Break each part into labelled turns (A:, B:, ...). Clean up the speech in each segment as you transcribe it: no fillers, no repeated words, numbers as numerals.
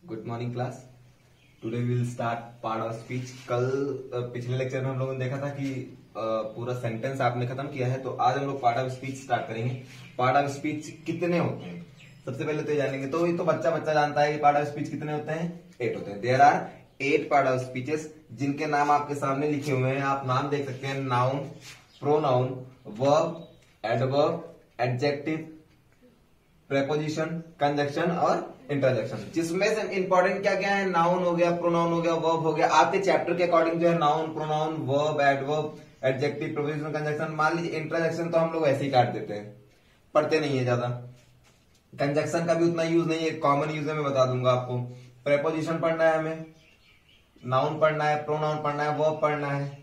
A: Good morning class. Today we will start part of speech. कल पिछले lecture में हम लोगों ने देखा था कि पूरा सेंटेंस आपने खत्म किया है, तो आज हम लोग पार्ट ऑफ स्पीच स्टार्ट करेंगे। पार्ट ऑफ स्पीच कितने होते हैं सबसे पहले तो ये जानेंगे। तो ये तो बच्चा बच्चा जानता है कि पार्ट ऑफ स्पीच कितने होते हैं, 8 होते हैं। There are 8 part of speeches, जिनके नाम आपके सामने लिखे हुए हैं। आप नाम देख सकते हैं, noun, pronoun, verb, adverb, adjective, preposition, conjunction और इंटरजेक्शन। जिसमें से इंपॉर्टेंट क्या क्या है, नाउन हो गया, प्रोनाउन हो गया, वर्ब हो गया। आपके चैप्टर के अकॉर्डिंग जो है noun, pronoun, verb, adverb, adjective, preposition, conjunction. मान लीजिए इंटरजेक्शन तो हम लोग ऐसे ही काट देते हैं, पढ़ते नहीं है ज्यादा। कंजक्शन का भी उतना यूज नहीं है, कॉमन यूज है, मैं बता दूंगा आपको। प्रेपोजिशन पढ़ना है हमें, नाउन पढ़ना है, प्रोनाउन पढ़ना है, वर्ब पढ़ना है।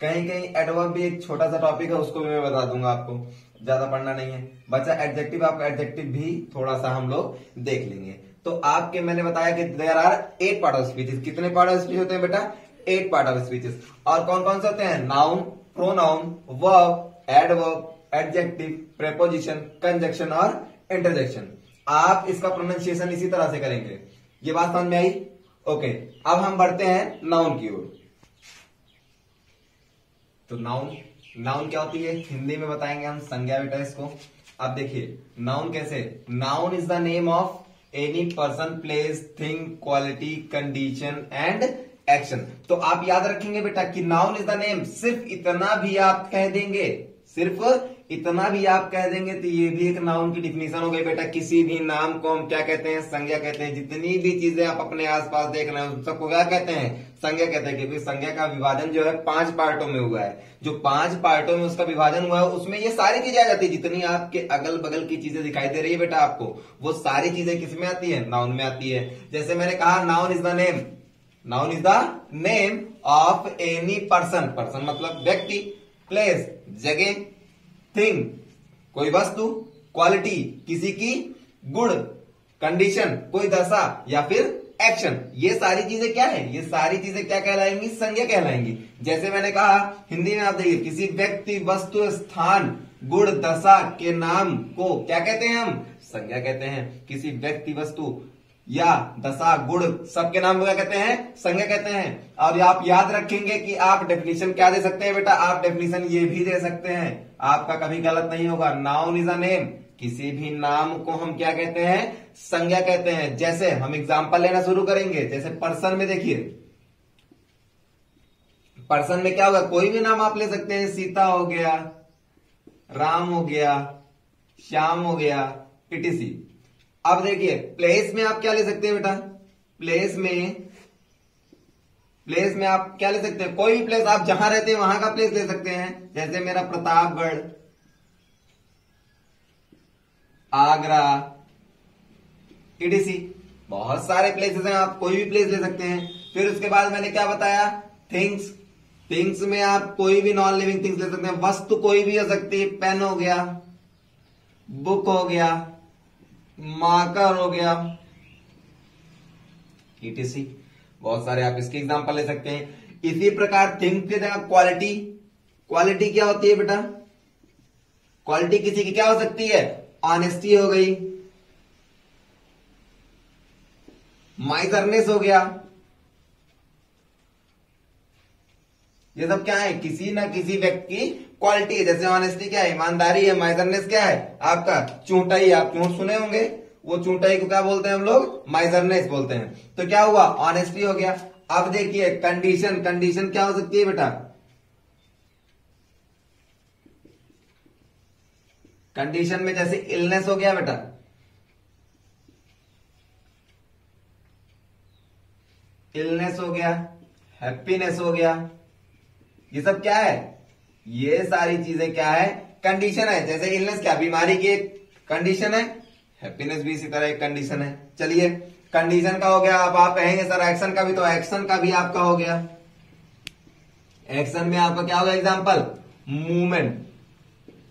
A: कहीं कहीं एडवर्ब भी एक छोटा सा टॉपिक है, उसको भी मैं बता दूंगा आपको, ज्यादा पढ़ना नहीं है। बच्चा एडजेक्टिव, आपका एडजेक्टिव भी थोड़ा सा हम लोग देख लेंगे। तो आपके मैंने बताया कि there are 8 part of speeches. कितने पार्ट ऑफ स्पीच होते हैं बेटा? 8 पार्ट ऑफ स्पीचेस। और कौन कौन से होते हैं? Noun, pronoun, verb, adverb, adjective, preposition, conjunction और इंटरजेक्शन। आप इसका प्रोनाउंसिएशन इसी तरह से करेंगे। ये बात समझ में आई? ओके, अब हम बढ़ते हैं नाउन की ओर। तो नाउन क्या होती है हिंदी में बताएंगे हम, संज्ञा बेटा इसको। अब देखिए नाउन कैसे, noun is the name of any person, place, thing, quality, condition and action. तो आप याद रखेंगे बेटा कि नाउन इज द नेम। सिर्फ इतना भी आप कह देंगे, सिर्फ इतना भी आप कह देंगे तो ये भी एक नाउन की डिफिनेशन हो गई बेटा। किसी भी नाम को हम क्या कहते हैं? संज्ञा कहते हैं। जितनी भी चीजें आप अपने आसपास देख रहे हैं सबको क्या कहते हैं? संज्ञा कहते हैं। क्योंकि संज्ञा का विभाजन जो है 5 पार्टों में हुआ है। जो 5 पार्टों में उसका विभाजन हुआ है उसमें ये सारी चीजें आ जाती है। जितनी आपके अगल बगल की चीजें दिखाई दे रही है बेटा आपको, वो सारी चीजें किसमें आती है? नाउन में आती है। जैसे मैंने कहा noun is the name, noun is the name of any person, person मतलब व्यक्ति, प्लेस जगह, थिंग कोई वस्तु, क्वालिटी किसी की गुण, कंडीशन कोई दशा या फिर एक्शन। ये सारी चीजें क्या है? ये सारी चीजें क्या कहलाएंगी? संज्ञा कहलाएंगी। जैसे मैंने कहा हिंदी में आप देखिए, किसी व्यक्ति, वस्तु, स्थान, गुण, दशा के नाम को क्या कहते हैं? हम संज्ञा कहते हैं। किसी व्यक्ति, वस्तु या दशा, गुण सबके नाम को क्या कहते हैं? संज्ञा कहते हैं। और आप याद रखेंगे कि आप डेफिनेशन क्या दे सकते हैं बेटा? आप डेफिनेशन ये भी दे सकते हैं, आपका कभी गलत नहीं होगा। नाउन इज अ नेम, किसी भी नाम को हम क्या कहते हैं? संज्ञा कहते हैं। जैसे हम एग्जांपल लेना शुरू करेंगे, जैसे पर्सन में देखिए, पर्सन में क्या होगा? कोई भी नाम आप ले सकते हैं। सीता हो गया, राम हो गया, श्याम हो गया, इटीसी। अब देखिए प्लेस में आप क्या ले सकते हैं बेटा? प्लेस में आप क्या ले सकते हैं? कोई भी प्लेस, आप जहां रहते हैं वहां का प्लेस ले सकते हैं। जैसे मेरा प्रतापगढ़, आगरा, ईडीसी, बहुत सारे प्लेसेस हैं, आप कोई भी प्लेस ले सकते हैं। फिर उसके बाद मैंने क्या बताया? थिंग्स, थिंग्स में आप कोई भी नॉन लिविंग थिंग्स ले सकते हैं। वस्तु कोई भी हो सकती है, पेन हो गया, बुक हो गया, मार्कर हो गया, ईटीसी, बहुत सारे आप इसके एग्जांपल ले सकते हैं। इसी प्रकार थिंग की जगह क्वालिटी, क्वालिटी क्या होती है बेटा? क्वालिटी किसी की क्या हो सकती है? ऑनेस्टी हो गई, माइजरनेस हो गया। ये सब क्या है? किसी ना किसी व्यक्ति की क्वालिटी है। जैसे ऑनेस्टी क्या है? ईमानदारी है। माइजरनेस क्या है? आपका चूंटाई, आप चूंट सुने होंगे, वो चूंटाई को क्या बोलते हैं हम लोग? माइजरनेस बोलते हैं। तो क्या हुआ? ऑनेस्टी हो गया। अब देखिए कंडीशन, कंडीशन क्या हो सकती है बेटा? कंडीशन में जैसे इलनेस हो गया बेटा, इलनेस हो गया, हैप्पीनेस हो गया। ये सब क्या है? ये सारी चीजें क्या है? कंडीशन है। जैसे इलनेस क्या? बीमारी की एक कंडीशन है, हैप्पीनेस भी इसी तरह एक कंडीशन है। चलिए कंडीशन का हो गया। अब आप कहेंगे सर एक्शन का भी, तो एक्शन का भी आपका हो गया। एक्शन में आपका क्या होगा? Example movement.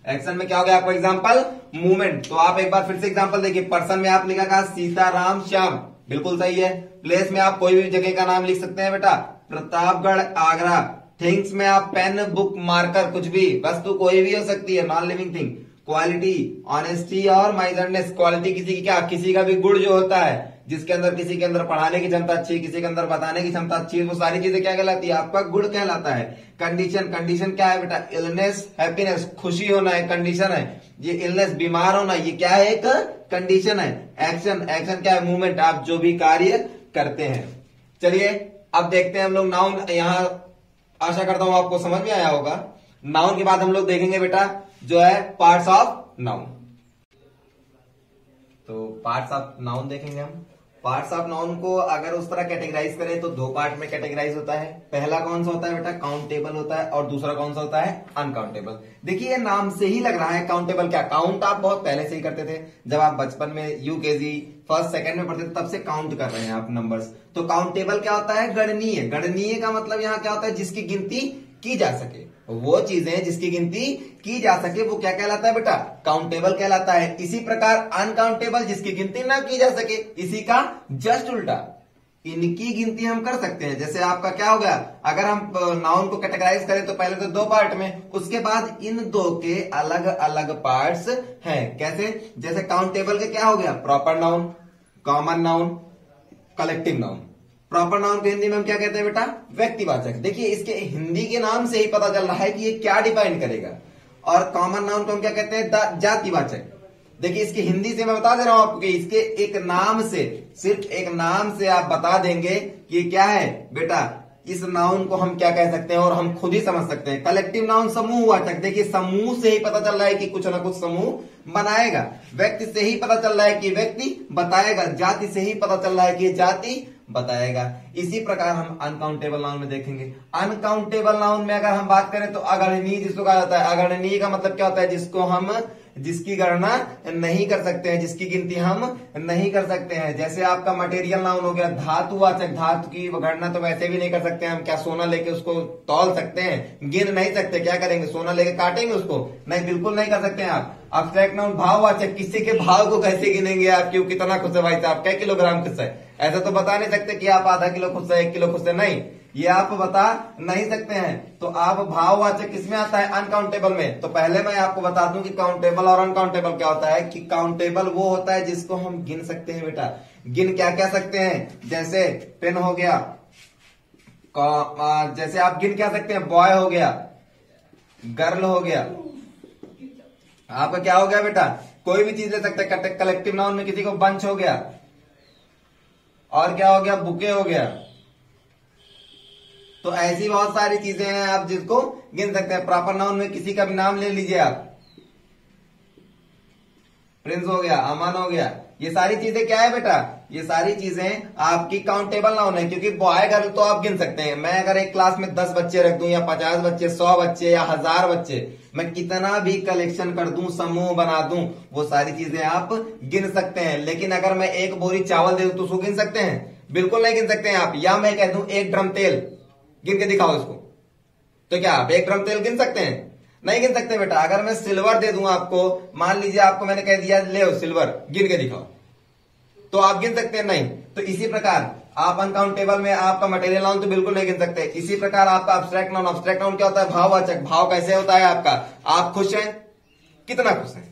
A: एक्शन में क्या हो गया आपका? Example movement. तो आप एक बार फिर से एग्जांपल देखिए। पर्सन में आप लिखा कहा? सीता, राम, श्याम, बिल्कुल सही है। प्लेस में आप कोई भी जगह का नाम लिख सकते हैं बेटा, प्रतापगढ़, आगरा। थिंग्स में आप पेन, बुक, मार्कर, कुछ भी वस्तु कोई भी हो सकती है, non living thing. Quality, honesty और माइजरनेस। क्वालिटी किसी की क्या? किसी का भी गुण जो होता है, जिसके अंदर किसी के अंदर पढ़ाने की क्षमता अच्छी है, किसी के अंदर बताने की क्षमता अच्छी है, वो सारी चीजें क्या कहलाती है? आपका गुण कहलाता है। कंडीशन, कंडीशन क्या है बेटा? इलनेस, हैप्पीनेस, खुशी होना एक कंडीशन है। ये इलनेस, बीमार होना, ये क्या है? एक कंडीशन है। एक्शन, एक्शन क्या है? मूवमेंट, आप जो भी कार्य करते हैं। चलिए अब देखते हैं हम लोग नाउन। यहां आशा करता हूं आपको समझ में आया होगा। नाउन के बाद हम लोग देखेंगे बेटा जो है पार्ट्स ऑफ नाउन। तो पार्ट्स ऑफ नाउन देखेंगे हम। पार्ट्स ऑफ नाउन को अगर उस तरह कैटेगराइज करें तो दो पार्ट में कैटेगराइज होता है। पहला कौन सा होता है बेटा? काउंटेबल होता है, और दूसरा कौन सा होता है? अनकाउंटेबल। देखिए नाम से ही लग रहा है काउंटेबल। क्या काउंट आप बहुत पहले से ही करते थे, जब आप बचपन में यूकेजी फर्स्ट सेकंड में पढ़ते थे तब से काउंट कर रहे हैं आप नंबर्स। तो काउंटेबल क्या होता है? गणनीय। गणनीय का मतलब यहाँ क्या होता है? जिसकी गिनती की जा सके। वो चीजें जिसकी गिनती की जा सके वो क्या कहलाता है बेटा? काउंटेबल कहलाता है। इसी प्रकार अनकाउंटेबल, जिसकी गिनती ना की जा सके। इसी का जस्ट उल्टा, इनकी गिनती हम कर सकते हैं। जैसे आपका क्या हो गया, अगर हम नाउन को कैटेगराइज करें तो पहले तो दो पार्ट में, उसके बाद इन दो के अलग अलग पार्ट्स हैं। कैसे? जैसे काउंटेबल के क्या हो गया? Proper noun, common noun, collective noun. Proper noun को हिंदी में हम क्या कहते हैं बेटा? व्यक्तिवाचक। देखिए इसके हिंदी के नाम से ही पता चल रहा है कि ये क्या डिफाइन करेगा। और कॉमन नाउन को हम क्या कहते हैं? जातिवाचक। देखिए इसकी हिंदी से मैं बता दे रहा हूं आपको कि इसके एक नाम से, सिर्फ एक नाम से आप बता देंगे कि ये क्या है बेटा। इस नाउन को हम क्या कह सकते हैं और हम खुद ही समझ सकते हैं। कलेक्टिव नाउन समूहवाचक। देखिए समूह से ही पता चल रहा है कि कुछ ना कुछ समूह बनाएगा। व्यक्ति से ही पता चल रहा है कि व्यक्ति बताएगा। जाति से ही पता चल रहा है कि ये जाति बताएगा। इसी प्रकार हम अनकाउंटेबल नाउन में देखेंगे। अनकाउंटेबल नाउन में अगर हम बात करें तो अगणनीय जिसको कहा जाता है। अगणनीय का मतलब क्या होता है? जिसको हम, जिसकी गणना नहीं कर सकते हैं, जिसकी गिनती हम नहीं कर सकते हैं। जैसे आपका मटेरियल नाउन हो गया धातुवाचक। धातु की गणना तो वैसे भी नहीं कर सकते हम। क्या सोना लेके उसको तौल सकते हैं? गिन नहीं सकते। क्या करेंगे? सोना लेके काटेंगे उसको? नहीं, बिल्कुल नहीं कर सकते हैं आप। अब्स्ट्रैक्ट नाउन भाववाचक। किसी के भाव को कैसे गिनेंगे आप? क्यों, कितना खुश है भाई साहब, क्या किलोग्राम खुश है? ऐसा तो बता नहीं सकते कि आप आधा किलो खुश है, 1 किलो खुश है। नहीं, ये आप बता नहीं सकते हैं। तो आप भाववाचक किसमें आता है? अनकाउंटेबल में। तो पहले मैं आपको बता दूं कि काउंटेबल और अनकाउंटेबल क्या होता है। कि काउंटेबल वो होता है जिसको हम गिन सकते हैं बेटा। गिन क्या कह सकते हैं? जैसे पेन हो गया, जैसे आप गिन क्या सकते हैं? बॉय हो गया, गर्ल हो गया। आपका क्या हो गया बेटा? कोई भी चीज ले सकते हैं। कलेक्टिव नाउन में किसी को बंच हो गया, और क्या हो गया? बुके हो गया। तो ऐसी बहुत सारी चीजें हैं आप जिसको गिन सकते हैं। प्रॉपर नाउन में किसी का भी नाम ले लीजिए आप। प्रिंस हो गया, अमन हो गया। ये सारी चीजें क्या है बेटा? ये सारी चीजें आपकी काउंटेबल नाउन है। क्योंकि बॉय गर्ल तो आप गिन सकते हैं। मैं अगर एक क्लास में 10 बच्चे रख दूं, या 50 बच्चे, 100 बच्चे, या 1000 बच्चे, मैं कितना भी कलेक्शन कर दूं, समूह बना दूं, वो सारी चीजें आप गिन सकते हैं। लेकिन अगर मैं एक बोरी चावल दे दूं तो उसको गिन सकते हैं? बिल्कुल नहीं गिन सकते हैं आप। या मैं कह दूं 1 ड्रम तेल, गिन के दिखाओ इसको, तो क्या आप 1 ड्रम तेल गिन सकते हैं? नहीं गिन सकते बेटा। अगर मैं सिल्वर दे दूं आपको, मान लीजिए आपको मैंने कह दिया ले सिल्वर, गिन के दिखाओ, तो आप गिन सकते हैं? नहीं। तो इसी प्रकार आप अनकाउंटेबल में आपका मटेरियल नाउन तो बिल्कुल नहीं गिन सकते। इसी प्रकार आपका अब्स्ट्रैक्ट नाउन। अब्स्ट्रैक्ट नाउन क्या होता है? भाववाचक। भाव कैसे होता है आपका? आप खुश हैं, कितना खुश हैं?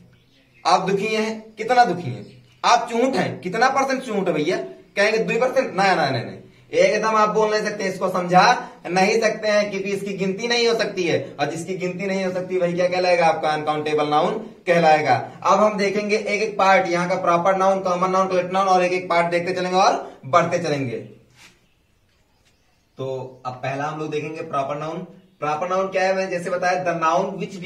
A: आप दुखी हैं, कितना दुखी हैं? आप चूंट हैं, कितना % चूंट है भैया? कहेंगे 2%? नहीं, एकदम आप बोल नहीं सकते, इसको समझा नहीं सकते हैं, क्योंकि इसकी गिनती नहीं हो सकती है। और जिसकी गिनती नहीं हो सकती वही क्या कहलाएगा? आपका अनकाउंटेबल नाउन कहलाएगा। अब हम देखेंगे एक एक पार्ट, यहाँ का proper noun, common noun, collective noun, और एक एक पार्ट देखते चलेंगे और बढ़ते चलेंगे। तो अब पहला हम लोग देखेंगे प्रॉपर नाउन। प्रॉपर नाउन क्या है? मैं जैसे बताया, the noun which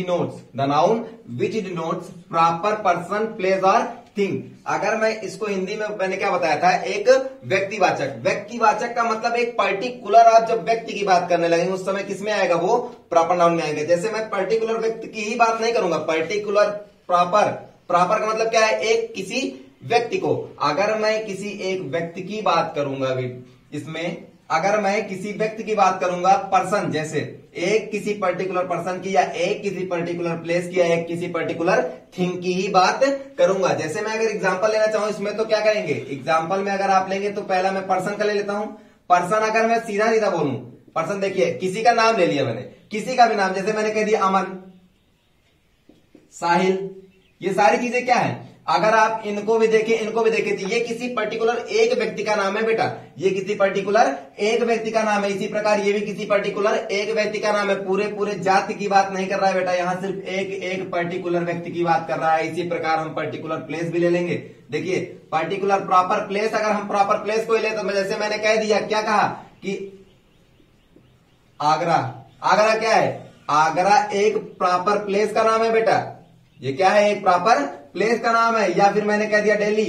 A: denotes proper person, place और थिंग। अगर मैं इसको हिंदी में, मैंने क्या बताया था? एक व्यक्तिवाचक। व्यक्तिवाचक का मतलब एक पर्टिकुलर, आप जब व्यक्ति की बात करने लगेंगे उस समय किसमें आएगा? वो प्रॉपर नाउन में आएंगे। जैसे मैं पर्टिकुलर व्यक्ति की ही बात नहीं करूंगा, पर्टिकुलर प्रॉपर। प्रॉपर का मतलब क्या है? एक किसी व्यक्ति को। अगर मैं किसी एक व्यक्ति की बात करूंगा इसमें, अगर मैं किसी व्यक्ति की बात करूंगा, पर्सन, जैसे एक किसी पर्टिकुलर पर्सन की, या एक किसी पर्टिकुलर प्लेस की, या एक किसी पर्टिकुलर थिंग की ही बात करूंगा। जैसे मैं अगर एग्जांपल लेना चाहूं इसमें, तो क्या करेंगे? एग्जांपल में अगर आप लेंगे तो पहला मैं पर्सन का ले लेता हूं। पर्सन अगर मैं सीधा सीधा बोलूं, पर्सन, देखिए किसी का नाम ले लिया मैंने, किसी का भी नाम, जैसे मैंने कह दिया अमन, साहिल, ये सारी चीजें क्या है? अगर आप इनको भी देखें तो ये किसी पर्टिकुलर एक व्यक्ति का नाम है बेटा, ये किसी पर्टिकुलर एक व्यक्ति का नाम है। इसी प्रकार ये भी किसी पर्टिकुलर एक व्यक्ति का नाम है, पूरे पूरे जाति की बात नहीं कर रहा है बेटा, यहाँ सिर्फ एक पर्टिकुलर व्यक्ति की बात कर रहा है। इसी प्रकार हम पर्टिकुलर प्लेस भी ले लेंगे। देखिए पर्टिकुलर प्रॉपर प्लेस, अगर हम प्रॉपर प्लेस को ले तो जैसे मैंने कह दिया, क्या कहा कि आगरा, आगरा क्या है, आगरा एक प्रॉपर प्लेस का नाम है बेटा, ये क्या है, एक प्रॉपर प्लेस का नाम है। या फिर मैंने कह दिया दिल्ली,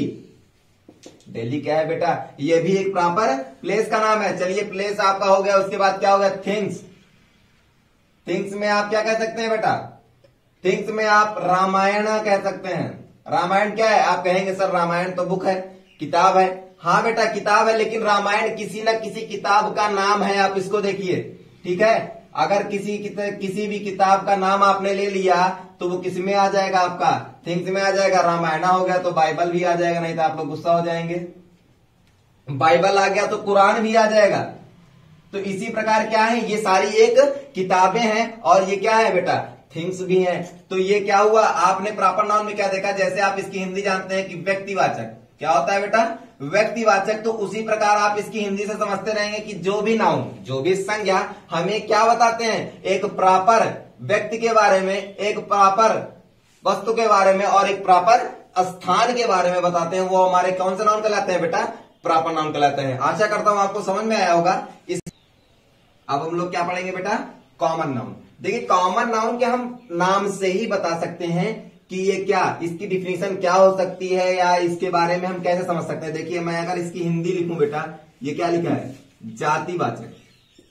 A: दिल्ली क्या है बेटा, ये भी एक प्रॉपर प्लेस का नाम है। चलिए प्लेस आपका हो गया, उसके बाद क्या हो गया, थिंग्स। थिंग्स में आप क्या कह सकते हैं बेटा, थिंग्स में आप रामायण कह सकते हैं। रामायण क्या है, आप कहेंगे सर रामायण तो बुक है, किताब है। हाँ बेटा किताब है, लेकिन रामायण किसी न किसी किताब का नाम है, आप इसको देखिए, ठीक है। अगर किसी भी किताब का नाम आपने ले लिया तो वो किस में आ जाएगा, आपका थिंग्स में आ जाएगा। रामायण हो गया तो बाइबल भी आ जाएगा, नहीं तो आप लोग गुस्सा हो जाएंगे। बाइबल आ गया तो कुरान भी आ जाएगा। तो इसी प्रकार क्या है, ये सारी एक किताबें हैं और ये क्या है बेटा, थिंग्स भी हैं। तो ये क्या हुआ, आपने प्रॉपर नाउन में क्या देखा, जैसे आप इसकी हिंदी जानते हैं कि व्यक्तिवाचक क्या होता है बेटा, व्यक्तिवाचक। तो उसी प्रकार आप इसकी हिंदी से समझते रहेंगे कि जो भी नाउन, जो भी संज्ञा हमें क्या बताते हैं, एक प्रॉपर व्यक्ति के बारे में, एक प्रॉपर वस्तु के बारे में और एक प्रॉपर स्थान के बारे में बताते हैं, वो हमारे कौन से नाउन कहलाते हैं बेटा, प्रॉपर नाउन कहलाते हैं। आशा करता हूं आपको समझ में आया होगा। अब हम लोग क्या पढ़ेंगे बेटा, कॉमन नाउन। देखिए कॉमन नाउन के हम नाम से ही बता सकते हैं कि ये क्या, इसकी डिफिनेशन क्या हो सकती है या इसके बारे में हम कैसे समझ सकते हैं। देखिए मैं अगर इसकी हिंदी लिखूं बेटा, ये क्या लिखा है, जातिवाचक,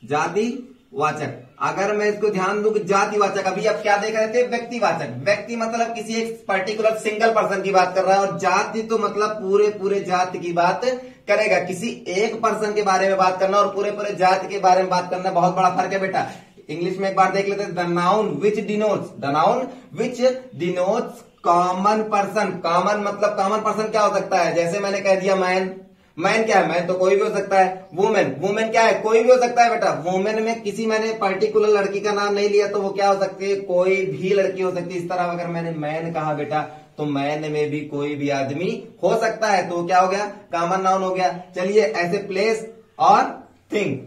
A: जातिवाचक। अगर मैं इसको ध्यान दूं कि जातिवाचक, अभी आप क्या देख रहे थे, व्यक्तिवाचक। व्यक्ति मतलब किसी एक पर्टिकुलर सिंगल पर्सन की बात कर रहा है, और जाति तो मतलब पूरे पूरे जाति की बात करेगा। किसी एक पर्सन के बारे में बात करना और पूरे पूरे जाति के बारे में बात करना बहुत बड़ा फर्क है बेटा। इंग्लिश में एक बार देख लेते हैं, the noun which denotes common person. Common मतलब कॉमन पर्सन क्या हो सकता है, जैसे मैंने कह दिया मैन, मैन क्या है, मैन तो कोई भी हो सकता है। वुमेन, वुमेन क्या है, कोई भी हो सकता है बेटा। वुमेन में किसी मैंने पर्टिकुलर लड़की का नाम नहीं लिया तो वो क्या हो सकती है, कोई भी लड़की हो सकती है। इस तरह अगर मैंने मैन कहा बेटा तो मैन में भी कोई भी आदमी हो सकता है, तो क्या हो गया, कॉमन नाउन हो गया। चलिए ऐसे प्लेस और थिंग,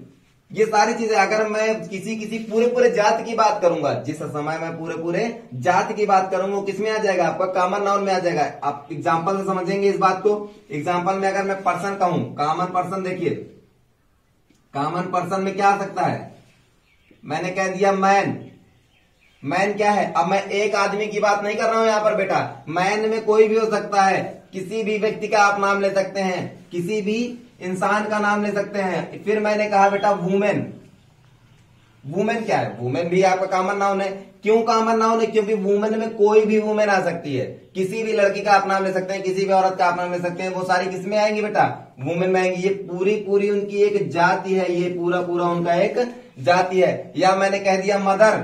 A: ये सारी चीजें अगर मैं किसी पूरे पूरे जाति की बात करूंगा, जिस समय मैं पूरे पूरे जाति की बात करूंगा, वो किसमें आ जाएगा, आपका कॉमन नाउन में आ जाएगा। आप एग्जांपल से समझेंगे इस बात को। एग्जांपल में अगर मैं पर्सन कहूं, कॉमन पर्सन, देखिए कॉमन पर्सन में क्या आ सकता है, मैंने कह दिया मैन। मैन क्या है, अब मैं एक आदमी की बात नहीं कर रहा हूं यहां पर बेटा, मैन में कोई भी हो सकता है, किसी भी व्यक्ति का आप नाम ले सकते हैं, किसी भी इंसान का नाम ले सकते हैं। फिर मैंने कहा बेटा वुमेन, वुमेन क्या है, वुमेन भी आपका कॉमन नाउन है। क्यों कॉमन नाउन है, क्योंकि वुमेन में कोई भी वुमेन आ सकती है, किसी भी लड़की का आप नाम ले सकते हैं, किसी भी औरत का आप नाम ले सकते हैं, वो सारी किसमें आएंगी बेटा, वुमेन में आएंगी। ये पूरी पूरी उनकी एक जाति है, ये पूरा पूरा उनका एक जाति है। या मैंने कह दिया मदर,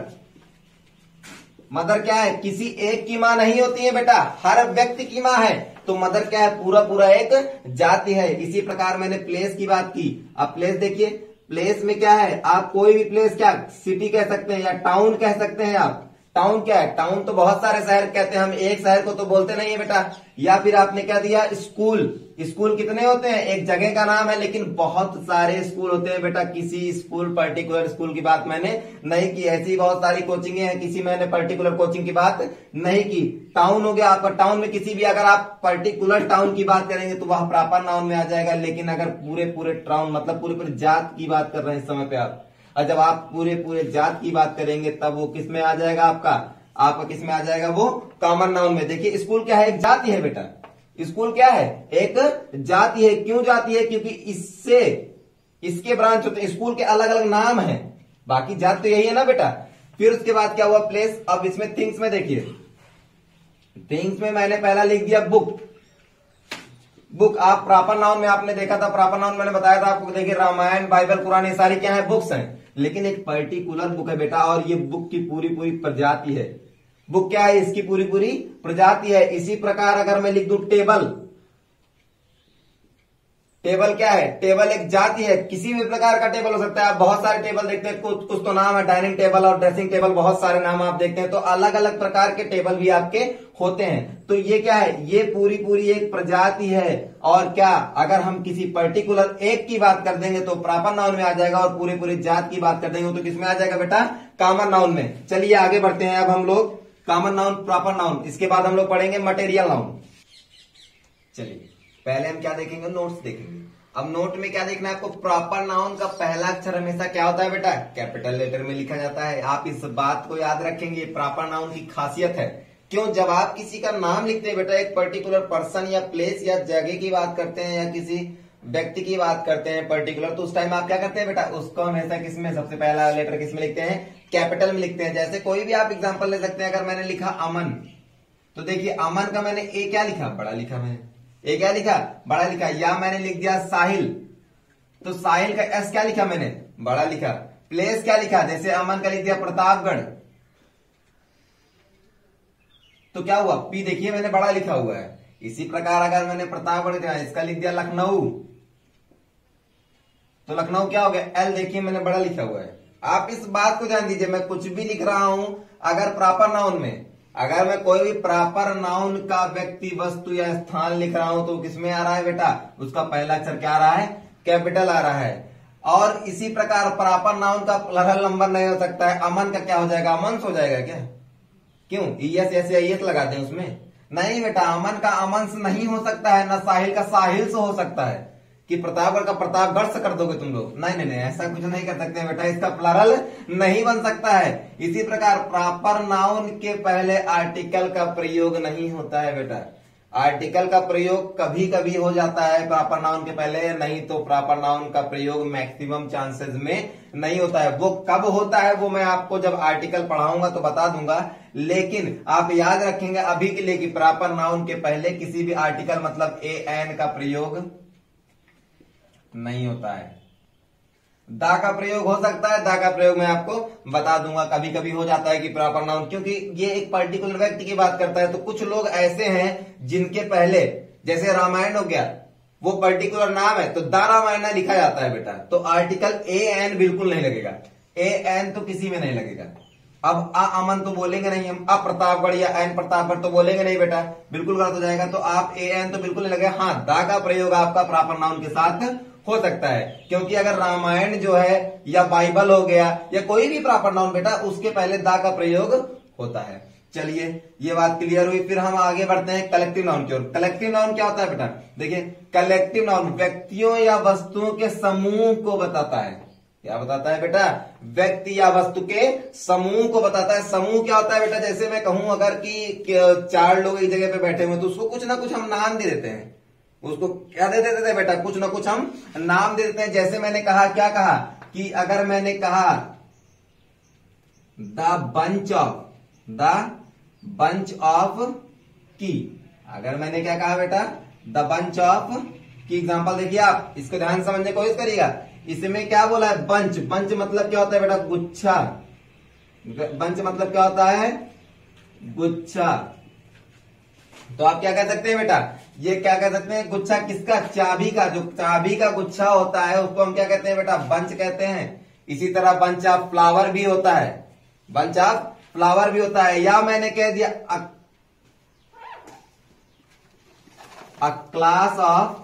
A: मदर क्या है, किसी एक की मां नहीं होती है बेटा, हर व्यक्ति की मां है, तो मदर क्या है, पूरा पूरा एक जाति है। इसी प्रकार मैंने प्लेस की बात की। अब प्लेस देखिए, प्लेस में क्या है, आप कोई भी प्लेस, क्या सिटी कह सकते हैं या टाउन कह सकते हैं आप। टाउन क्या है, टाउन तो बहुत सारे शहर कहते हैं, हम एक शहर को तो बोलते नहीं है बेटा। या फिर आपने क्या दिया, स्कूल। स्कूल कितने होते हैं, एक जगह का नाम है, लेकिन बहुत सारे स्कूल होते हैं बेटा। किसी स्कूल पर्टिकुलर स्कूल की बात मैंने नहीं की, ऐसी बहुत सारी कोचिंगें हैं, किसी मैंने पर्टिकुलर कोचिंग की बात नहीं की। टाउन हो गया आपका, टाउन में किसी भी अगर आप पर्टिकुलर टाउन की बात करेंगे तो वह प्रॉपर नाउन में आ जाएगा। लेकिन अगर पूरे पूरे टाउन मतलब पूरे पूरे जात की बात कर रहे हैं इस समय पे आप, और जब आप पूरे पूरे जात की बात करेंगे तब वो किस में आ जाएगा, आपका किस में आ जाएगा, वो कॉमन नाउन में। देखिए स्कूल क्या है, एक जाति है बेटा। स्कूल क्या है, एक जाति है। क्यों जाति है, क्योंकि इससे इसके ब्रांच होते हैं, स्कूल के अलग अलग नाम है, बाकी जाति तो यही है ना बेटा। फिर उसके बाद क्या हुआ, प्लेस। अब इसमें थिंग्स में देखिए, थिंग्स में मैंने पहला लिख दिया बुक। बुक आप प्रॉपर नाउन में आपने देखा था, प्रॉपर नाउन मैंने बताया था आपको। देखिए रामायण, बाइबल, कुरान, ये सारी क्या है, बुक्स हैं। लेकिन एक पर्टिकुलर बुक है बेटा, और ये बुक की पूरी पूरी प्रजाति है। बुक क्या है, इसकी पूरी पूरी प्रजाति है। इसी प्रकार अगर मैं लिख दूं टेबल, टेबल क्या है? टेबल एक जाति है, किसी भी प्रकार का टेबल हो सकता है। आप बहुत सारे टेबल देखते हैं, कुछ कुछ तो नाम है, डाइनिंग टेबल और ड्रेसिंग टेबल, बहुत सारे नाम आप देखते हैं। तो अलग अलग प्रकार के टेबल भी आपके होते हैं। तो ये क्या है? ये पूरी पूरी एक प्रजाति है। और क्या, अगर हम किसी पर्टिकुलर एक की बात कर देंगे तो प्रॉपर नाउन में आ जाएगा, और पूरी पूरी जात की बात कर देंगे तो किसमें आ जाएगा बेटा? कॉमन नाउन में। चलिए आगे बढ़ते हैं अब हम लोग। कॉमन नाउन, प्रॉपर नाउन, इसके बाद हम लोग पढ़ेंगे मटेरियल नाउन। चलिए पहले हम क्या देखेंगे? नोट्स देखेंगे। अब नोट में क्या देखना है आपको? प्रॉपर नाउन का पहला अक्षर हमेशा क्या होता है बेटा? कैपिटल लेटर में लिखा जाता है। आप इस बात को याद रखेंगे, प्रॉपर नाउन की खासियत है। क्यों? जब आप किसी का नाम लिखते हैं बेटा, एक पर्टिकुलर पर्सन या प्लेस या जगह की बात करते हैं, या किसी व्यक्ति की बात करते हैं पर्टिकुलर, तो उस टाइम आप क्या करते हैं बेटा? उसको हमेशा किसमें, सबसे पहला लेटर किसमें लिखते हैं? कैपिटल में लिखते हैं। जैसे कोई भी आप एग्जांपल ले सकते हैं। अगर मैंने लिखा अमन, तो देखिए अमन का मैंने ए क्या लिखा? बड़ा लिखा। मैंने ए क्या लिखा? बड़ा लिखा। या मैंने लिख दिया साहिल, तो साहिल का एस क्या लिखा? मैंने बड़ा लिखा। प्लेस क्या लिखा? जैसे अमन का लिख दिया प्रतापगढ़, तो क्या हुआ? पी देखिए मैंने बड़ा लिखा हुआ है। इसी प्रकार अगर मैंने प्रतापगढ़ दिया, इसका लिख दिया लखनऊ, तो लखनऊ क्या हो गया? एल देखिए मैंने बड़ा लिखा हुआ है। आप इस बात को ध्यान दीजिए, मैं कुछ भी लिख रहा हूं अगर प्रॉपर नाउन में, अगर मैं कोई भी प्रॉपर नाउन का व्यक्ति, वस्तु या स्थान लिख रहा हूं तो किसमें आ रहा है बेटा? उसका पहला अक्षर क्या आ रहा है? कैपिटल आ रहा है। और इसी प्रकार प्रॉपर नाउन का प्लरल नंबर नहीं हो सकता है। अमन का क्या हो जाएगा? अमन्स हो जाएगा क्या? क्यों? ईएस ऐसे ईएस लगाते हैं उसमें? नहीं बेटा, अमन का अमन्स नहीं हो सकता है, ना साहिल का साहिल से हो सकता है। कि प्रतापगढ़ का प्रतापगढ़ से कर दोगे तुम लोग? नहीं नहीं नहीं, ऐसा कुछ नहीं कर सकते बेटा, इसका प्लरल नहीं बन सकता है। इसी प्रकार प्रॉपर नाउन के पहले आर्टिकल का प्रयोग नहीं होता है बेटा। आर्टिकल का प्रयोग कभी कभी हो जाता है प्रॉपर नाउन के पहले, नहीं तो प्रॉपर नाउन का प्रयोग मैक्सिमम चांसेस में नहीं होता है। वो कब होता है वो मैं आपको जब आर्टिकल पढ़ाऊंगा तो बता दूंगा, लेकिन आप याद रखेंगे अभी के लिए कि प्रॉपर नाउन के पहले किसी भी आर्टिकल मतलब ए एन का प्रयोग नहीं होता है। दा का प्रयोग हो सकता है, दा का प्रयोग मैं आपको बता दूंगा। कभी कभी हो जाता है कि प्रॉपर नाउन, क्योंकि ये एक पर्टिकुलर व्यक्ति की बात करता है। तो कुछ लोग ऐसे हैं जिनके पहले, जैसे रामायण हो गया, वो पर्टिकुलर नाम है तो दा रामायण लिखा जाता है बेटा, तो आर्टिकल ए एन बिल्कुल नहीं लगेगा। ए एन तो किसी में नहीं लगेगा। अब आ अमन तो बोलेंगे नहीं हम, अ प्रतापगढ़ या एन प्रतापगढ़ तो बोलेंगे नहीं बेटा, बिल्कुल गलत हो जाएगा। तो आप ए एन तो बिल्कुल नहीं लगेगा। हाँ, दा का प्रयोग आपका प्रॉपर नाउन के साथ हो सकता है, क्योंकि अगर रामायण जो है या बाइबल हो गया या कोई भी प्रॉपर नाउन बेटा, उसके पहले दा का प्रयोग होता है। चलिए ये बात क्लियर हुई। फिर हम आगे बढ़ते हैं कलेक्टिव नाउन की ओर। कलेक्टिव नाउन क्या होता है बेटा? देखिए कलेक्टिव नाउन व्यक्तियों या वस्तुओं के समूह को बताता है। क्या बताता है बेटा? व्यक्ति या वस्तु के समूह को बताता है। समूह क्या होता है बेटा? जैसे मैं कहूं अगर कि 4 लोग एक जगह पे बैठे हुए तो उसको कुछ ना कुछ हम नाम दे देते हैं। उसको क्या दे देते थे बेटा? कुछ ना कुछ हम नाम दे देते हैं। जैसे मैंने कहा, क्या कहा कि अगर मैंने कहा द बंच ऑफ की, अगर मैंने क्या कहा बेटा? द बंच ऑफ की एग्जांपल देखिए, आप इसको ध्यान समझने की कोशिश करिएगा। इसमें क्या बोला है? बंच। बंच मतलब क्या होता है बेटा? गुच्छा। बंच मतलब क्या होता है? गुच्छा। तो आप क्या कह सकते हैं बेटा? ये क्या कह सकते हैं? गुच्छा किसका? चाबी का। जो चाबी का गुच्छा होता है उसको हम क्या कहते हैं बेटा? बंच कहते हैं। इसी तरह बंच ऑफ फ्लावर भी होता है। बंच ऑफ फ्लावर भी होता है। या मैंने कह दिया अ क्लास ऑफ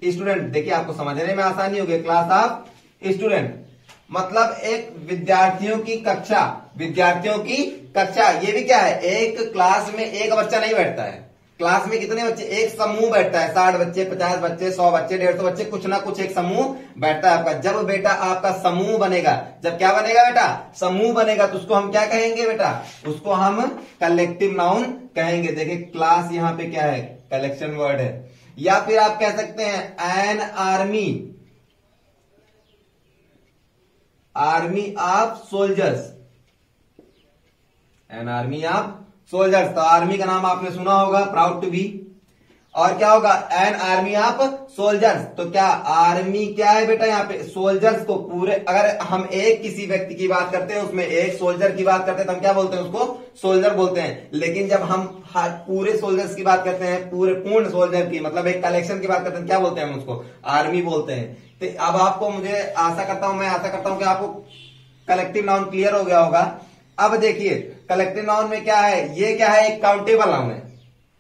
A: स्टूडेंट। देखिए आपको समझने में आसानी होगी। क्लास ऑफ स्टूडेंट मतलब एक विद्यार्थियों की कक्षा। विद्यार्थियों की कक्षा, ये भी क्या है? एक क्लास में एक बच्चा नहीं बैठता है। क्लास में कितने बच्चे? एक समूह बैठता है। 60 बच्चे, 50 बच्चे, 100 बच्चे, 150 बच्चे, कुछ ना कुछ एक समूह बैठता है आपका। जब बेटा आपका समूह बनेगा, जब क्या बनेगा बेटा? समूह बनेगा, तो उसको हम क्या कहेंगे बेटा? उसको हम कलेक्टिव नाउन कहेंगे। देखिए क्लास यहां पे क्या है? कलेक्शन वर्ड है। या फिर आप कह सकते हैं an army, army of soldiers. An army of soldiers, तो आर्मी का नाम आपने सुना होगा, प्राउड टू बी। और क्या होगा, एन आर्मी ऑफ सोल्जर्स। तो क्या आर्मी क्या है बेटा, यहाँ पे सोल्जर्स को पूरे, अगर हम एक किसी व्यक्ति की बात करते हैं उसमें एक सोल्जर की बात करते हैं तो हम क्या बोलते हैं, उसको सोल्जर बोलते हैं। लेकिन जब हम पूरे सोल्जर्स की बात करते हैं, पूरे पूर्ण सोल्जर की, मतलब एक कलेक्शन की बात करते हैं, क्या बोलते हैं हम उसको, आर्मी बोलते हैं। तो अब आपको, मैं आशा करता हूं कि आपको कलेक्टिव नाउन क्लियर हो गया होगा। अब देखिए कलेक्टिव नाउन में क्या है, ये क्या है, एक काउंटेबल नाउन है।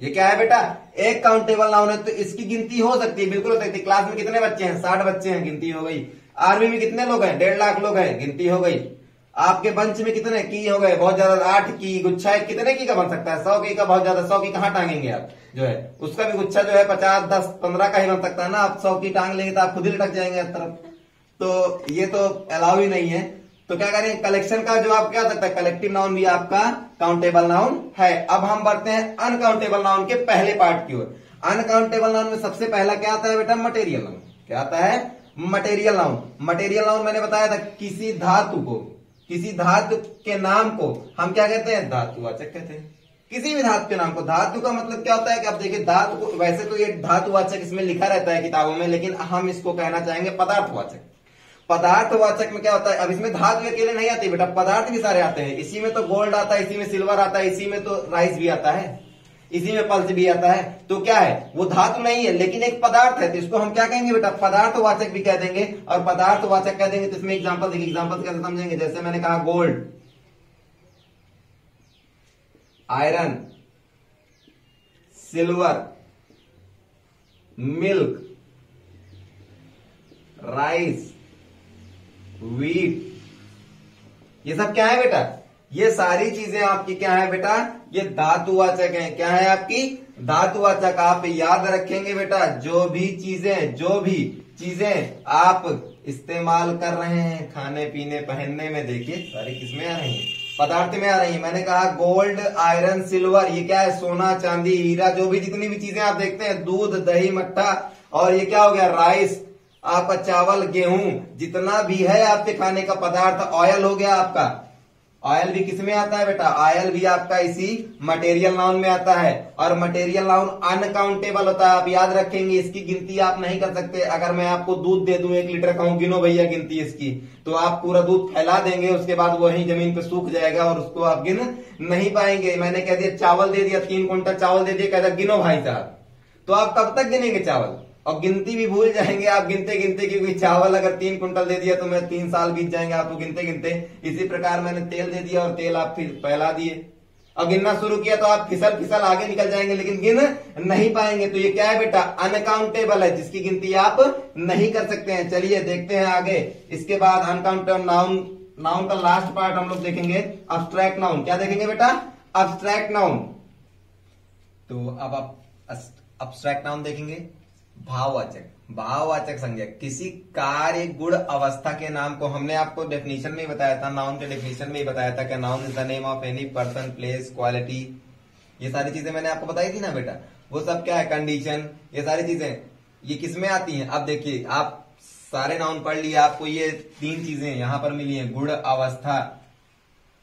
A: ये क्या है बेटा, एक काउंटेबल नाउन है, तो इसकी गिनती हो सकती है, बिल्कुल हो सकती है। क्लास में कितने बच्चे हैं, 60 बच्चे हैं, गिनती हो गई। आर्मी में कितने लोग हैं, 1.5 लाख लोग हैं, गिनती हो गई। आपके बंच में कितने की हो गए, बहुत ज्यादा, 8 की गुच्छा, कितने की का बन सकता है, 100 की का बहुत ज्यादा, 100 की कहां टांगेंगे आप, जो है उसका भी गुच्छा जो है 50, 10, 15 का ही बन सकता है ना। आप 100 की टांग लेंगे तो आप खुद ही लटक जाएंगे इस तरफ, तो ये तो अलाउ ही नहीं है। तो क्या करें, कलेक्शन का जवाब क्या हो सकता है, कलेक्टिव नाउन भी आपका काउंटेबल नाउन है। अब हम बढ़ते हैं अनकाउंटेबल नाउन के पहले पार्ट की ओर। अनकाउंटेबल नाउन में सबसे पहला क्या आता है बेटा, मटेरियल नाउन। क्या आता है, मटेरियल नाउन। मटेरियल नाउन मैंने बताया था, किसी धातु को, किसी धातु के नाम को हम क्या कहते हैं, धातुवाचक कहते हैं। किसी भी धातु के नाम को, धातु का मतलब क्या होता है कि आप देखिए धातु को, वैसे तो ये धातुवाचक इसमें लिखा रहता है किताबों में, लेकिन हम इसको कहना चाहेंगे पदार्थवाचक। पदार्थवाचक में क्या होता है, अब इसमें धातु अकेले नहीं आती बेटा, पदार्थ भी सारे आते हैं। इसी में तो गोल्ड आता है, इसी में सिल्वर आता है, इसी में तो राइस भी आता है, इसी में पल्स भी आता है। तो क्या है, वो धातु नहीं है लेकिन एक पदार्थ है, तो इसको हम क्या कहेंगे बेटा, पदार्थवाचक भी कह देंगे। और पदार्थवाचक कह देंगे तो इसमें एग्जांपल देखिए, एग्जांपल कैसे समझेंगे, जैसे मैंने कहा gold, iron, silver, milk, rice, wheat, ये सब क्या है बेटा, ये सारी चीजें आपकी क्या है बेटा, ये धातुवाचक हैं। क्या है आपकी, धातुवाचक। आप याद रखेंगे बेटा, जो भी चीजें आप इस्तेमाल कर रहे हैं खाने पीने पहनने में, देखिए सारी किसमें आ रही हैं, पदार्थ में आ रही है। मैंने कहा गोल्ड, आयरन, सिल्वर, ये क्या है, सोना, चांदी, हीरा, जो भी जितनी भी चीजें आप देखते हैं, दूध, दही, मट्ठा, और ये क्या हो गया, राइस, आपका चावल, गेहूं, जितना भी है आपके खाने का पदार्थ। ऑयल हो गया आपका, ऑयल भी किसमें आता है बेटा, ऑयल भी आपका इसी मटेरियल नाउन में आता है। और मटेरियल नाउन अनकाउंटेबल होता है, आप याद रखेंगे, इसकी गिनती आप नहीं कर सकते। अगर मैं आपको दूध दे दूं 1 लीटर, कहूं गिनो भैया गिनती इसकी, तो आप पूरा दूध फैला देंगे, उसके बाद वही जमीन पे सूख जाएगा और उसको आप गिन नहीं पाएंगे। मैंने कह दिया चावल दे दिया, 3 कुंटल चावल दे दिया, कहता गिनो भाई साहब, तो आप कब तक गिनेंगे चावल, और गिनती भी भूल जाएंगे आप गिनते गिनते, क्योंकि चावल अगर 3 कुंटल दे दिया तो मैं 3 साल बीत जाएंगे आपको गिनते गिनते। इसी प्रकार मैंने तेल दे दिया और तेल आप फिर फैला दिए, अब गिनना शुरू किया तो आप फिसल फिसल आगे निकल जाएंगे, लेकिन गिन नहीं पाएंगे। तो ये क्या है बेटा, अनकाउंटेबल है, जिसकी गिनती आप नहीं कर सकते हैं। चलिए देखते हैं आगे। इसके बाद अनकाउंटेबल नाउन का लास्ट पार्ट हम लोग देखेंगे, अब्स्ट्रैक्ट नाउन। क्या देखेंगे बेटा, अब्स्ट्रैक्ट नाउन। तो अब आप अब्स्ट्रैक्ट नाउन देखेंगे, भाववाचक। भाववाचक संज्ञा, किसी कार्य, गुण, अवस्था के नाम को, हमने आपको डेफिनेशन में ही बताया था, नाउन के डेफिनेशन में ही बताया था कि noun is the name of any person, place, quality, ये सारी चीजें मैंने आपको बताई थी ना बेटा। वो सब क्या है, कंडीशन, ये सारी चीजें ये किस में आती हैं। अब देखिए आप सारे नाउन पढ़ लिए, आपको ये 3 चीजें यहां पर मिली है, गुण, अवस्था,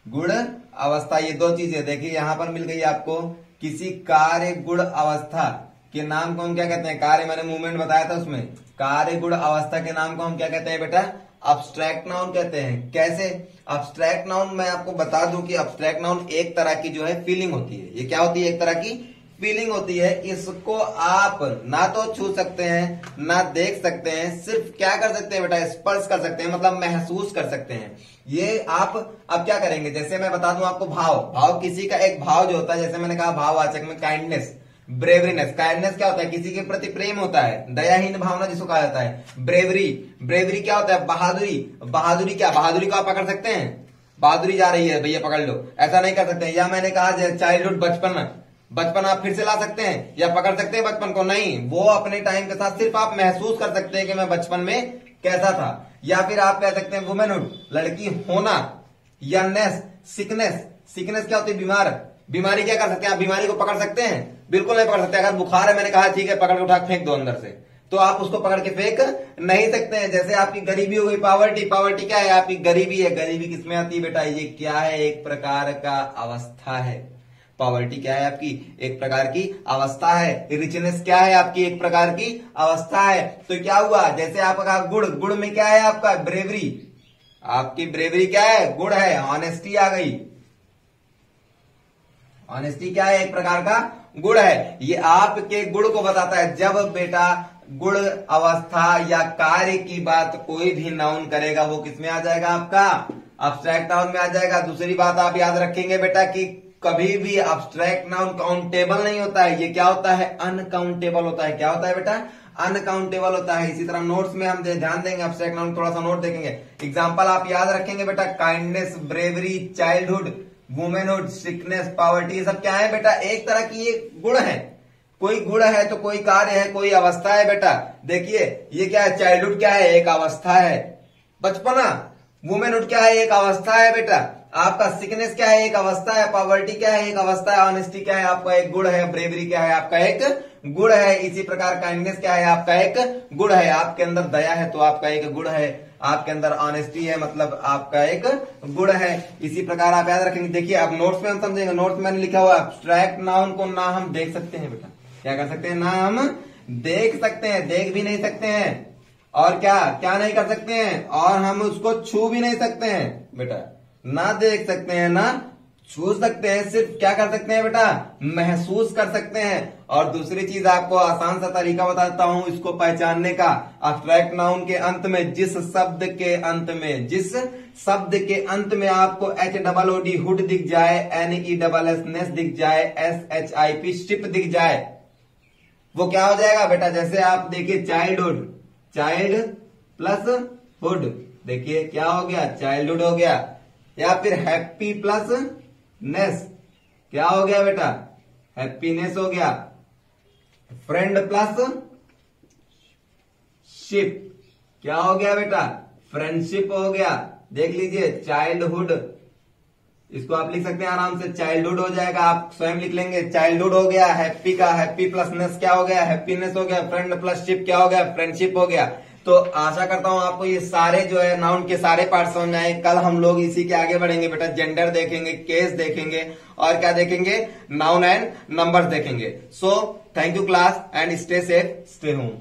A: गुण, अवस्था, ये 2 चीजें देखिए यहां पर मिल गई आपको। किसी कार्य, गुण, अवस्था के नाम को हम क्या कहते हैं, कार्य मैंने मूवमेंट बताया था उसमें, कार्य, गुण, अवस्था के नाम को हम क्या कहते हैं बेटा, अब्स्ट्रैक्ट नाउन कहते हैं। कैसे, अब्स्ट्रैक्ट नाउन मैं आपको बता दूं कि अब्स्ट्रैक्ट नाउन एक तरह की जो है फीलिंग होती है। ये क्या होती है, एक तरह की फीलिंग होती है। इसको आप ना तो छू सकते हैं, ना देख सकते हैं, सिर्फ क्या कर सकते हैं बेटा, स्पर्श कर सकते हैं, मतलब महसूस कर सकते हैं। ये आप अब क्या करेंगे, जैसे मैं बता दूं आपको, भाव किसी का एक भाव जो होता है, जैसे मैंने कहा भाववाचक में काइंडनेस, ब्रेवरीनेस। काइंडनेस क्या होता है, किसी के प्रति प्रेम होता है, दयाहीन भावना जिसको कहा जाता है। ब्रेवरी क्या होता है, बहादुरी क्या, बहादुरी को आप पकड़ सकते हैं, बहादुरी जा रही है भैया पकड़ लो, ऐसा नहीं कर सकते हैं। या मैंने कहा चाइल्डहुड, बचपन आप फिर से ला सकते हैं या पकड़ सकते हैं बचपन को, नहीं, वो अपने टाइम के साथ सिर्फ आप महसूस कर सकते हैं कि मैं बचपन में कैसा था। या फिर आप कह सकते हैं वुमेनहुड, लड़की होना। या सिकनेस क्या होती है, बीमारी क्या कर सकते हैं आप, बीमारी को पकड़ सकते हैं, बिल्कुल नहीं पकड़ सकते। अगर बुखार है, मैंने कहा ठीक है पकड़ के उठा फेंक दो अंदर से, तो आप उसको पकड़ के फेंक नहीं सकते हैं। जैसे आपकी गरीबी हो गई, पावर्टी क्या है, आपकी गरीबी है। गरीबी किसमें आती है बेटा, ये क्या है, एक प्रकार का अवस्था है। पॉवर्टी क्या है आपकी, एक प्रकार की अवस्था है। रिचनेस क्या है आपकी, एक प्रकार की अवस्था है। तो क्या हुआ, जैसे आपका कहा गुड़, गुड़ में क्या है आपका, ब्रेवरी, आपकी ब्रेवरी क्या है, गुड़ है। ऑनेस्टी आ गई, ऑनेस्टी क्या है, एक प्रकार का गुण है। ये आपके गुण को बताता है। जब बेटा गुण, अवस्था या कार्य की बात कोई भी नाउन करेगा वो किसमें आ जाएगा, आपका अब्स्ट्रैक्ट नाउन में आ जाएगा। दूसरी बात आप याद रखेंगे बेटा कि कभी भी अब्स्ट्रैक्ट नाउन काउंटेबल नहीं होता है, ये क्या होता है, अनकाउंटेबल होता है। क्या होता है बेटा, अनकाउंटेबल होता है। इसी तरह नोट्स में हम ध्यान देंगे, अब्स्ट्रैक्ट नाउन थोड़ा सा नोट देखेंगे। एग्जांपल आप याद रखेंगे बेटा, kindness, bravery, childhood, womanhood, sickness, poverty, ये सब क्या है बेटा, एक तरह की ये गुण है। कोई गुण है तो कोई कार्य है, कोई अवस्था है बेटा। देखिए ये क्या है, चाइल्डहुड क्या है, एक अवस्था है, बचपना। वुमेनहुड क्या है, एक अवस्था है बेटा। आपका सिकनेस क्या है, एक अवस्था है। पॉवर्टी क्या है, एक अवस्था है। ऑनेस्टी क्या है, आपका एक गुण है। ब्रेवरी क्या है, आपका एक गुण है। इसी प्रकार काइंडनेस क्या है, आपका एक गुण है। आपके अंदर दया है तो आपका एक गुण है। आपके अंदर ऑनेस्टी है मतलब आपका एक गुण है। इसी प्रकार आप याद रखेंगे। देखिए अब नोट्स में हम समझेंगे। नोट्स में मैंने लिखा हुआ एब्स्ट्रैक्ट नाउन को ना हम देख सकते हैं बेटा, क्या कर सकते हैं, ना हम देख सकते हैं, देख भी नहीं सकते हैं। और क्या क्या नहीं कर सकते हैं, और हम उसको छू भी नहीं सकते हैं बेटा। ना देख सकते हैं, ना छू सकते हैं, सिर्फ क्या कर सकते हैं बेटा, महसूस कर सकते हैं। और दूसरी चीज आपको आसान सा तरीका बताता हूं इसको पहचानने का। एब्स्ट्रैक्ट नाउन के अंत में, जिस शब्द के अंत में आपको HOOD हुड दिख जाए, NESS नेस दिख जाए, SHIP शिप दिख जाए, वो क्या हो जाएगा बेटा। जैसे आप देखिए चाइल्डहुड, चाइल्ड प्लस हुड, देखिए क्या हो गया, चाइल्डहुड हो गया। या फिर हैप्पी प्लस नेस, क्या हो गया बेटा, हैप्पीनेस हो गया। फ्रेंड प्लस शिप, क्या हो गया बेटा, फ्रेंडशिप हो गया। देख लीजिए चाइल्डहुड, इसको आप लिख सकते हैं आराम से, चाइल्डहुड हो जाएगा, आप स्वयं लिख लेंगे। चाइल्डहुड हो गया, हैप्पी का हैप्पी प्लस नेस क्या हो गया, हैप्पीनेस हो गया। फ्रेंड प्लस शिप क्या हो गया, फ्रेंडशिप हो गया। तो आशा करता हूं आपको ये सारे जो है नाउन के सारे पार्ट समझ में आए। कल हम लोग इसी के आगे बढ़ेंगे बेटा, जेंडर देखेंगे, केस देखेंगे, और क्या देखेंगे, नाउन एंड नंबर्स देखेंगे। So thank you class and stay safe, stay home.